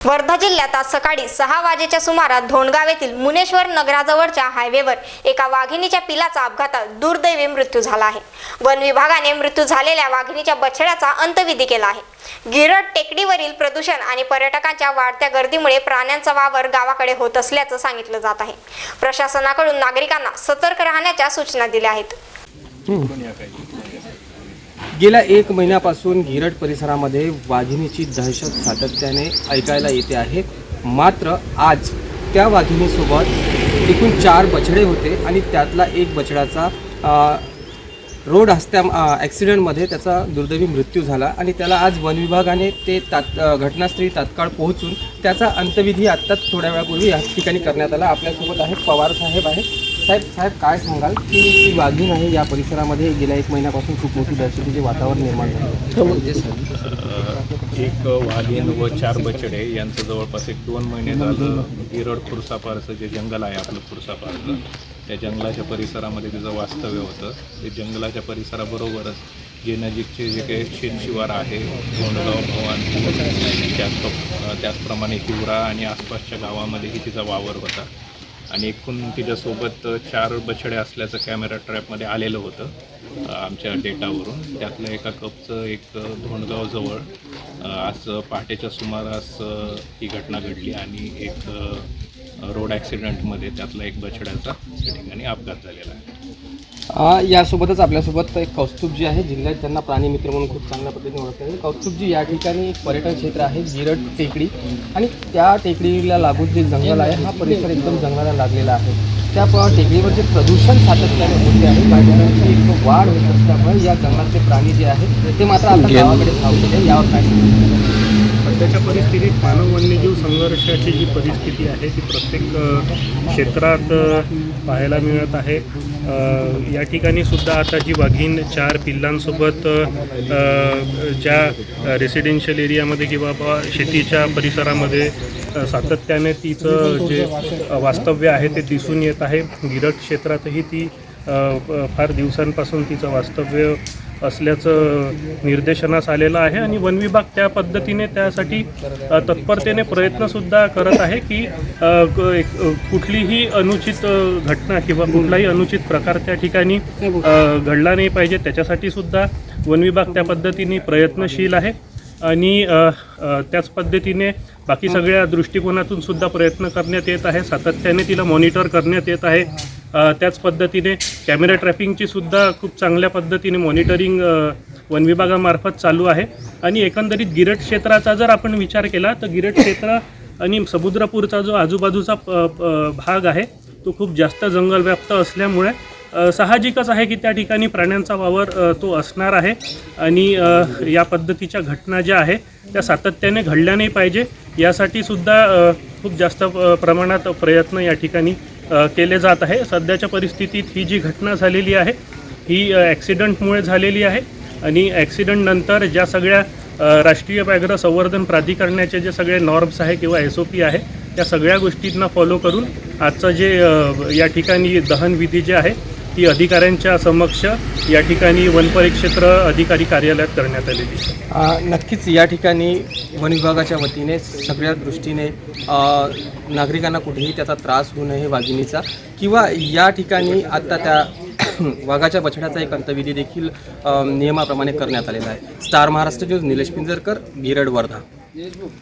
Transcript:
वर्धा जिल्ह्यात आज सकाळी 6 वाजेच्या सुमारास धोंडगाव येथील मुनेश्वर नगराजवळच्या हायवेवर एका वाघिणीच्या पिलाचा अपघातात दुर्दैवी मृत्यू झाला आहे। वन विभागाने मृत्यू झालेल्या वाघिणीच्या बछड्याचा अंत्यविधी केला आहे। गिरड टेकडीवरील प्रदूषण आणि पर्यटकांच्या वाढत्या गर्दीमुळे प्राण्यांचा वावर गावाकडे होत असल्याचं सांगितलं जात आहे। प्रशासनाकडून नागरिकांना सतर्क राहण्याच्या सूचना दिल्या आहेत। गेल्या 1 महिन्यापासून गिरड परिसरामध्ये वाघिणीची दहशत सातत्याने ऐकायला येते आहे। मात्र आज त्या वाघिणीसोबत एकूण 4 बछडे होते आणि त्यातला एक बछड्याचा रोड ॲक्सिडेंटमध्ये त्याचा दुर्दैवी मृत्यू झाला आणि त्याला आज वन विभागाने ते घटनास्थळी तात्काळ पोहोचून त्याचा अंत्यविधी आत्ताच थोड्या वेळापूर्वी या ठिकाणी करण्यात आला। आपल्यासोबत आहे पवार साहेब आहे। साहेब काय सांगाल की ही वाघीण आहे या परिसरामध्ये गेल्या 1 महिन्यापासून खूप मोठी दहशतीचे वातावरण निर्माण झाले। एक वाघीण व 4 बछडे यांचं जवळपास 1-2 महिने झालं गिरड खुर्सापारचं जे जंगल आहे आपलं खुर्सापारचं, त्या जंगलाच्या परिसरामध्ये तिचं वास्तव्य होतं। ते जंगलाच्या परिसराबरोबरच जे नजीकचे जे काही शेतशिवार आहे धोंडगाव भवानपूर त्याचप्रमाणे हिवरा आणि आसपासच्या गावामध्येही तिचा वावर होता आणि एकूण तिच्यासोबत 4 बछडे असल्याचं कॅमेरा ट्रॅपमध्ये आलेलं होतं आमच्या डेटावरून। त्यातलं एका कपचं एक धोंडगावजवळ आज पहाटेच्या सुमारास ही घटना घडली आणि एक रोड ॲक्सिडेंटमध्ये त्यातला एक बछड्याचा त्या ठिकाणी अपघात झालेला आहे। यासोबतच आपल्यासोबत एक कौस्तुभजी आहे, जिल्ह्यात त्यांना प्राणीमित्र म्हणून खूप चांगल्या पद्धतीने ओळखता येईल। कौस्तुभजी, या ठिकाणी एक पर्यटन क्षेत्र आहे गिरड टेकडी आणि त्या टेकडीला लागून जे जंगल आहे हा परिसर एकदम जंगलाला लागलेला आहे। त्या टेकडीवर जे प्रदूषण सातत्याने होते आहे, काही एक वाढ होत असल्यामुळे या जंगलातले प्राणी जे आहेत ते मात्र आता गावाकडे धावलेले आहे। यावर काय सध्याच्या परिस्थितीत मानव वन्यजीव संघर्षाची जी परिस्थिती आहे ती प्रत्येक क्षेत्रात पाहायला मिळत आहे। या ठिकाणी सुद्धा आता जी वाघीण 4 पिल्लांसोबत ज्या रेसिडेन्शियल एरियामध्ये किंवा शेतीच्या परिसरामध्ये सातत्याने तिचं जे वास्तव्य आहे ते दिसून येत आहे। गिरड क्षेत्रातही ती फार दिवसांपासून तिचं वास्तव्य असल्याचं निर्देशनास आलेलं आहे आणि वन विभाग त्या पद्धतीने त्यासाठी तत्परतेने प्रयत्नसुद्धा करत आहे की कुठलीही अनुचित घटना किंवा कुठलाही अनुचित प्रकार त्या ठिकाणी घडला नाही पाहिजे, त्याच्यासाठी सुद्धा वन विभाग त्या पद्धतीने प्रयत्नशील आहे आणि त्याच पद्धतीने बाकी सगळ्या दृष्टिकोनातून सुद्धा प्रयत्न करण्यात येत आहे। सातत्याने तिला मॉनिटर करण्यात येत आहे। त्याच पद्धतीने कॅमेरा ट्रॅपिंगची सुद्धा खूप चांगल्या पद्धतीने मॉनिटरिंग वन विभागामार्फत चालू आहे आणि एकंदरीत गिरड क्षेत्राचा जर आपण विचार केला तर गिरड क्षेत्र आणि समुद्रपूरचा जो आजूबाजूचा भाग आहे तो खूप जास्त जंगलव्याप्त असल्यामुळे साहजिकच आहे की त्या ठिकाणी प्राण्यांचा वावर तो असणार आहे आणि या पद्धतीच्या घटना ज्या आहे त्या सातत्याने घडल्या नाही पाहिजे यासाठी सुद्धा खूप जास्त प्रमाणात प्रयत्न या ठिकाणी केले जात आहे। सध्याच्या परिस्थितीत ही जी घटना झालेली आहे ही ॲक्सिडंटमुळे झालेली आहे आणि ॲक्सिडंटनंतर ज्या सगळ्या राष्ट्रीय व्याघ्र संवर्धन प्राधिकरणाचे जे सगळे नॉर्म्स आहे किंवा SOP आहे त्या सगळ्या गोष्टींना फॉलो करून आजचं जे या ठिकाणी दहनविधी जे आहे ती अधिकाऱ्यांच्या समक्ष या ठिकाणी वन परिक्षेत्र अधिकारी कार्यालयात करण्यात आलेली। नक्कीच या ठिकाणी वन विभागाच्या वतीने सगळ्या दृष्टीने नागरिकांना कुठेही त्याचा त्रास होऊ नये वाघिणीचा किंवा या ठिकाणी आता त्या वाघाच्या बछड्याचा एक अंत्यविधी देखील नियमाप्रमाणे करण्यात आलेला आहे। Star Maharashtra news, Nilesh Pinjarkar, Girad, Wardha.